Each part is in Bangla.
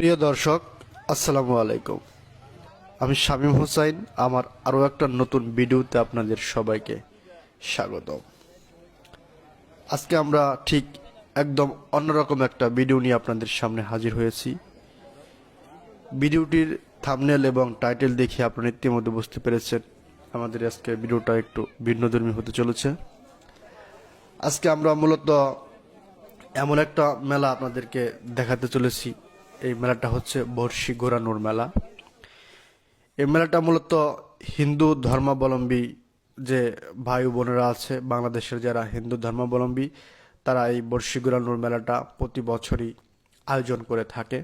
প্রিয় দর্শক, আসসালামু আলাইকুম। আমি শামীম হোসাইন। আমার আরও একটা নতুন ভিডিওতে আপনাদের সবাইকে স্বাগত। আজকে আমরা ঠিক একদম অন্যরকম একটা ভিডিও নিয়ে আপনাদের সামনে হাজির হয়েছি। ভিডিওটির থাম্বনেল এবং টাইটেল দেখে আপনারা ইতিমধ্যে বুঝতে পেরেছেন আমাদের আজকে ভিডিওটা একটু ভিন্নধর্মী হতে চলেছে। আজকে আমরা মূলত এমন একটা মেলা আপনাদেরকে দেখাতে চলেছি। এই মেলাটা হচ্ছে বর্ষি ঘোরানোর মেলা। এই মেলাটা মূলত হিন্দু ধর্মাবলম্বী যে ভাই বোনেরা আছে, বাংলাদেশের যারা হিন্দু ধর্মাবলম্বী, তারা এই বর্ষি ঘোরানোর মেলাটা প্রতি বছরই আয়োজন করে থাকে।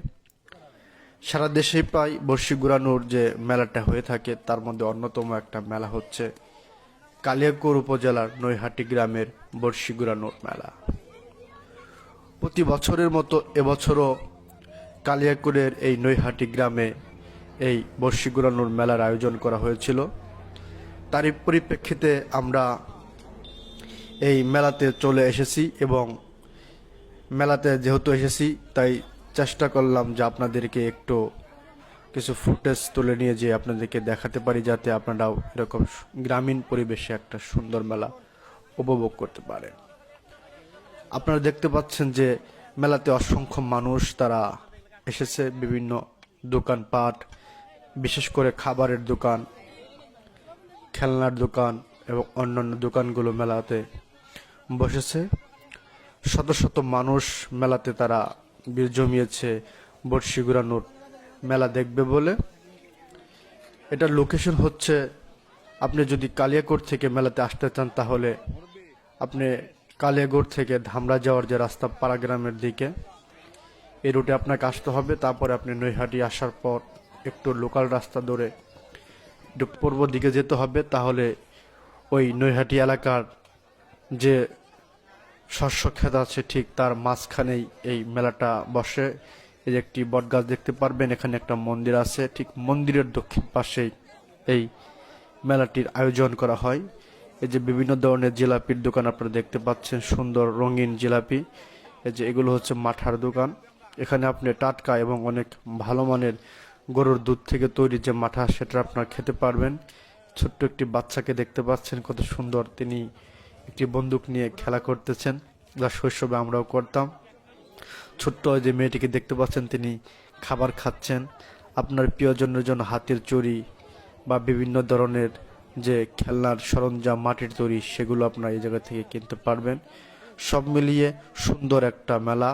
সারা দেশেই প্রায় বর্ষি ঘোরানোর যে মেলাটা হয়ে থাকে, তার মধ্যে অন্যতম একটা মেলা হচ্ছে কালিয়াকৈর উপজেলার নৈহাটি গ্রামের বর্ষি ঘোরানোর মেলা। প্রতি বছরের মতো এবছরও কালিয়াকৈরের এই নৈহাটি গ্রামে এই বর্ষি ঘোরানোর মেলার আয়োজন করা হয়েছিল। তারই পরিপ্রেক্ষিতে আমরা এই মেলাতে চলে এসেছি এবং মেলাতে যেহেতু এসেছি তাই চেষ্টা করলাম যে আপনাদেরকে একটু কিছু ফুটেজ তুলে নিয়ে যে আপনাদেরকে দেখাতে পারি, যাতে আপনারাও এরকম গ্রামীণ পরিবেশে একটা সুন্দর মেলা উপভোগ করতে পারেন। আপনারা দেখতে পাচ্ছেন যে মেলাতে অসংখ্য মানুষ তারা এসেছে। বিভিন্ন দোকানপাট, বিশেষ করে খাবারের দোকান, খেলনার দোকান এবং অন্যান্য দোকানগুলো মেলাতে বসেছে। শত শত মানুষ মেলাতে তারা ভিড় জমিয়েছে বর্ষি ঘোরানোর মেলা দেখবে বলে। এটার লোকেশন হচ্ছে, আপনি যদি কালিয়াকৈর থেকে মেলাতে আসতে চান তাহলে আপনি কালিয়াকৈর থেকে ধামরা যাওয়ার যে রাস্তা পাড়াগ্রামের দিকে, এই রুটে আপনাকে আসতে হবে। তারপরে আপনি নৈহাটি আসার পর একটু লোকাল রাস্তা ধরে একটু পূর্ব দিকে যেতে হবে। তাহলে ওই নৈহাটি এলাকার যে শস্য ক্ষেত আছে ঠিক তার মাঝখানেই এই মেলাটা বসে। এই যে একটি বটগাছ দেখতে পারবেন, এখানে একটা মন্দির আছে, ঠিক মন্দিরের দক্ষিণ পাশেই এই মেলাটির আয়োজন করা হয়। এই যে বিভিন্ন ধরনের জিলাপির দোকান আপনারা দেখতে পাচ্ছেন, সুন্দর রঙিন জিলাপি। এই যে এগুলো হচ্ছে মাঠার দোকান। এখানে আপনি টাটকা এবং অনেক ভালো মানের গরুর দুধ থেকে তৈরি যে মাঠা, সেটা আপনারা খেতে পারবেন। ছোট্ট একটি বাচ্চাকে দেখতে পাচ্ছেন, কত সুন্দর, তিনি একটি বন্দুক নিয়ে খেলা করতেছেন, যা শৈশবে আমরাও করতাম। ছোট্ট যে মেয়েটিকে দেখতে পাচ্ছেন, তিনি খাবার খাচ্ছেন। আপনার প্রিয়জনের জন্য হাতের চুড়ি বা বিভিন্ন ধরনের যে খেলনার সরঞ্জাম মাটির তৈরি, সেগুলো আপনারা এই জায়গা থেকে কিনতে পারবেন। সব মিলিয়ে সুন্দর একটা মেলা।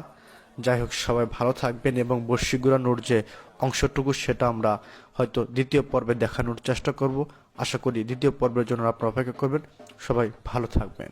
যাই হোক, সবাই ভালো থাকবেন এবং বর্ষি ঘোরানোর যে অংশটুকু সেটা আমরা হয়তো দ্বিতীয় পর্বে দেখানোর চেষ্টা করব। আশা করি দ্বিতীয় পর্বের জন্য আপনারা অপেক্ষা করবেন। সবাই ভালো থাকবেন।